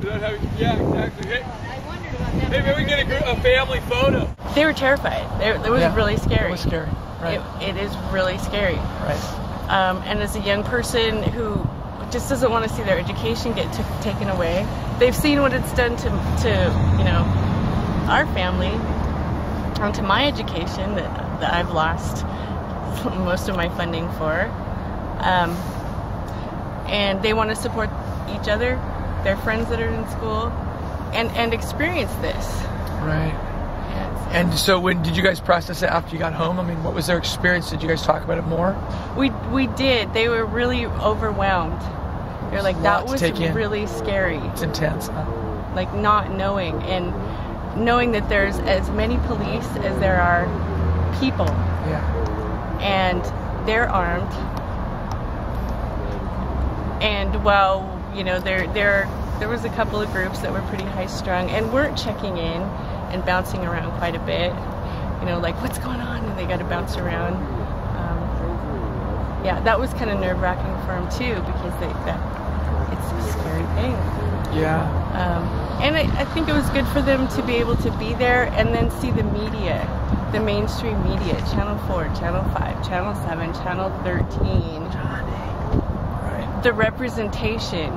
Yeah, exactly. Hey, maybe we get a family photo. They were terrified. It was really scary. It was scary. Right. It is really scary. Right. And as a young person who just doesn't want to see their education get taken away, they've seen what it's done to you know, our family, and to my education that I've lost most of my funding for. And they want to support each other, their friends that are in school, and experience this. Right. And so when did you guys process it after you got home? I mean, what was their experience? Did you guys talk about it more? We did. They were really overwhelmed. They're like, that was really scary. It's intense, huh? Like not knowing, and knowing that there's as many police as there are people. Yeah. And they're armed. And while, you know, there was a couple of groups that were pretty high-strung and weren't checking in and bouncing around quite a bit, you know, like, what's going on? And they got to bounce around. Yeah, that was kind of nerve-wracking for them too, because it's a scary thing. Yeah. And I think it was good for them to be able to be there and then see the media, the mainstream media, Channel 4, Channel 5, Channel 7, Channel 13. Right. The representation.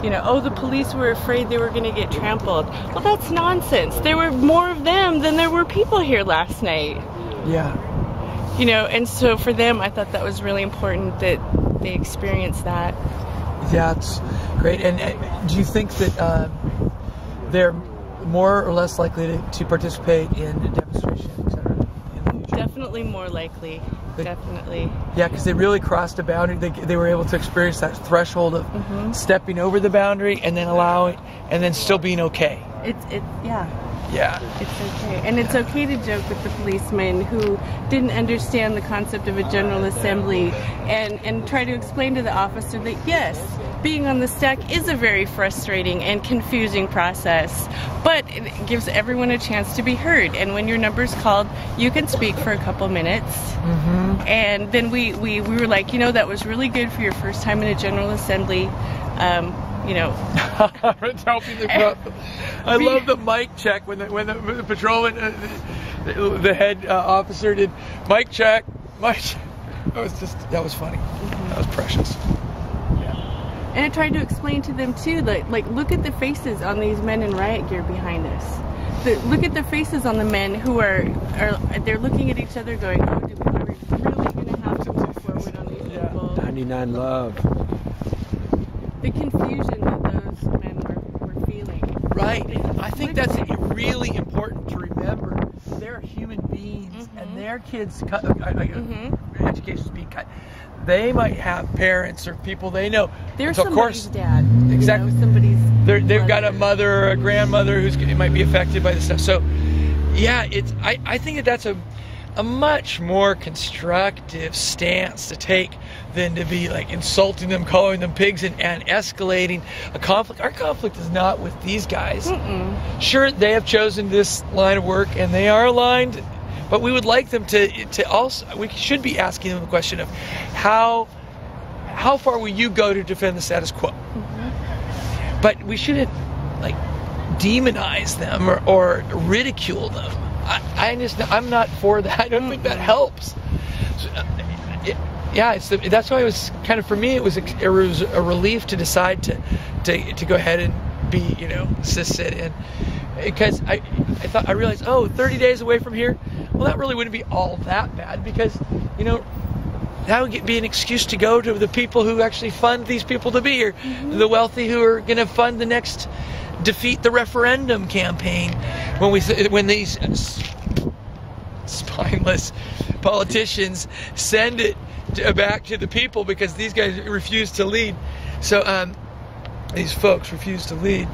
You know, oh, the police were afraid they were going to get trampled. Well, that's nonsense. There were more of them than there were people here last night. Yeah. You know, and so for them, I thought that was really important that they experienced that. Yeah, it's great. And do you think that they're more or less likely to participate in a demonstration, etc.? Definitely more likely. Definitely. Yeah, because they really crossed a boundary. They were able to experience that threshold of stepping over the boundary and then allowing, and then still being okay. Yeah. Yeah. It's okay. And it's okay to joke with the policemen who didn't understand the concept of a General Assembly and try to explain to the officer that, yes, being on the stack is a very frustrating and confusing process, but it gives everyone a chance to be heard. And when your number's called, you can speak for a couple minutes. And then we were like, you know, that was really good for your first time in a General Assembly. You know, I love the mic check when the patrolman, the head officer did mic check. That was funny. That was precious. Yeah. And I tried to explain to them too, like look at the faces on these men in riot gear behind us. Look at the faces on the men who are they're looking at each other going, oh, are we really going to have to move forward on these people? 99 Love. The confusion that those men were feeling. Right. I think that's really important to remember. They're human beings, and their kids' education's being cut. They might have parents or people they know. They're so somebody's dad. Exactly. You know, somebody's they've got a mother or a grandmother who might be affected by this stuff. So, yeah, I think that's a much more constructive stance to take than to be like insulting them, calling them pigs, and escalating a conflict. Our conflict is not with these guys. Sure, they have chosen this line of work and they are aligned, but we would like them to also, we should be asking them the question of how far will you go to defend the status quo? But we shouldn't like demonize them or ridicule them. I'm not for that. I don't think that helps. So, that's why it was kind of, for me, it was a relief to decide to go ahead and be, you know, sit in, because I realized, 30 days away from here, well, that really wouldn't be all that bad, because, you know, that would be an excuse to go to the people who actually fund these people to be here, the wealthy who are going to fund the next defeat the referendum campaign, when these spineless politicians send it back to the people because these guys refuse to lead. So these folks refuse to lead.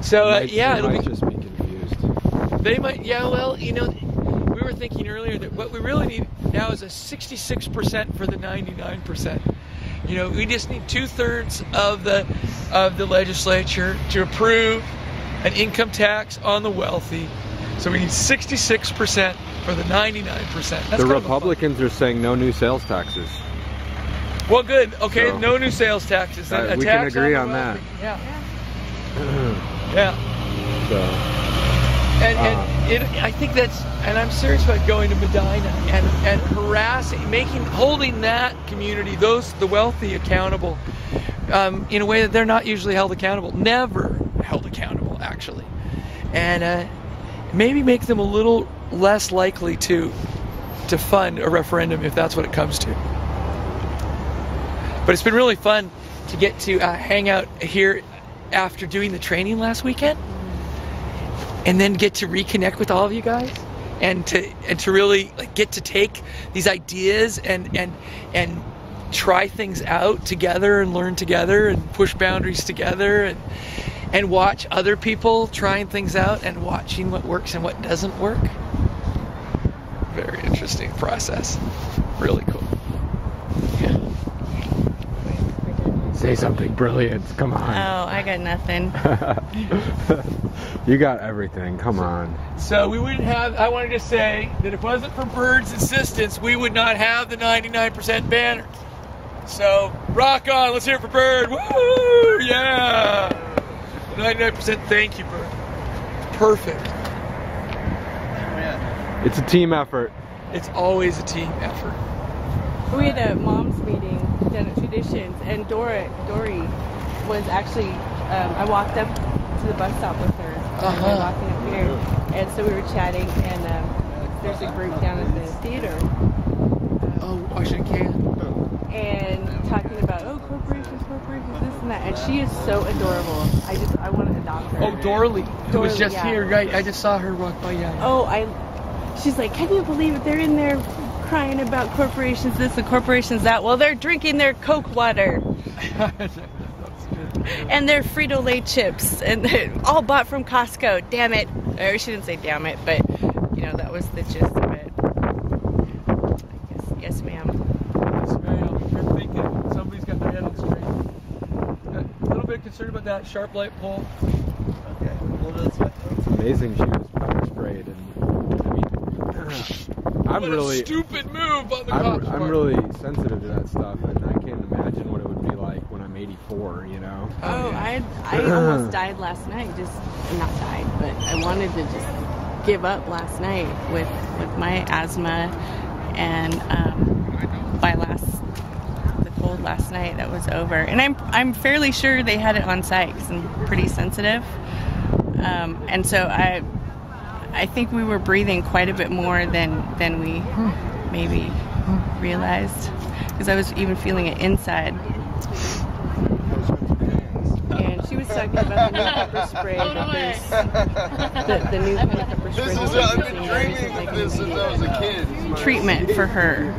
So they might just be confused. They might. Yeah. Well, you know, we were thinking earlier that what we really need now is a 66% for the 99%. You know, we just need 2/3 of the legislature to approve an income tax on the wealthy. So we need 66% for the 99%. The Republicans are saying no new sales taxes. Well, good. Okay, so, no new sales taxes. we can agree on that. Yeah. Yeah. So. I think that's, and I'm serious about going to Medina and harassing, holding that community, the wealthy, accountable in a way that they're not usually held accountable, never held accountable, actually, and maybe make them a little less likely to fund a referendum if that's what it comes to. But it's been really fun to get to hang out here after doing the training last weekend. And then get to reconnect with all of you guys, and to really like get to take these ideas and try things out together and learn together and push boundaries together and watch other people trying things out and watching what works and what doesn't work. Very interesting process. Really cool. Yeah. Say something brilliant. Come on. Oh, I got nothing. You got everything. Come on. So we wouldn't have, I wanted to say that if it wasn't for Bird's insistence, we would not have the 99% banner. So rock on. Let's hear it for Bird. Woo! Yeah. 99%. Thank you, Bird. Perfect. It's a team effort. It's always a team effort. We had a mom's meeting down at Traditions, and Dory was actually, I walked up to the bus stop with her, and we were walking up here, and so we were chatting, and there's a group down at the theater. Washington Can. And talking about, corporations, this and that, and she is so adorable. I want to adopt her. Oh, Dorley, who was just yeah. here, right? I just saw her walk by, yeah. Oh, she's like, can you believe it? They're in there crying about corporations this and corporations that. Well, they're drinking their Coke water. And their Frito-Lay chips, and they're all bought from Costco. Damn it. Or she didn't say damn it, but, that was the gist of it. Yes, ma'am. Yes, ma'am. You're thinking somebody's got their head on straight. A little bit concerned about that sharp light pole. Okay. It's amazing she was pepper sprayed, and I'm what really a stupid move on the cop's I'm part. really sensitive to that stuff, and I can't imagine what it would be like when I'm 84. Oh, I almost died last night. Not died, but I wanted to just give up last night with my asthma, and by the cold last night, that was over. And I'm fairly sure they had it on site because I'm pretty sensitive, and so I think we were breathing quite a bit more than we maybe realized, because I was even feeling it inside. And she was talking about the new pepper spray. The new kind of pepper spray. I've been dreaming of this since I was a kid. Treatment for her.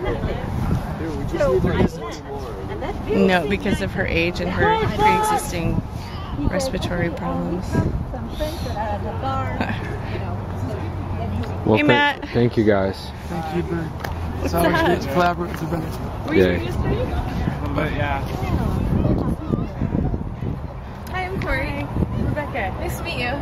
No, because of her age and her pre-existing respiratory problems. Well, hey, Matt. Thank you guys. Thank you, Bird. It's always good to collaborate with you, Bird. Were you yesterday? But yeah. Hi, I'm Corey. Rebecca. Nice to meet you.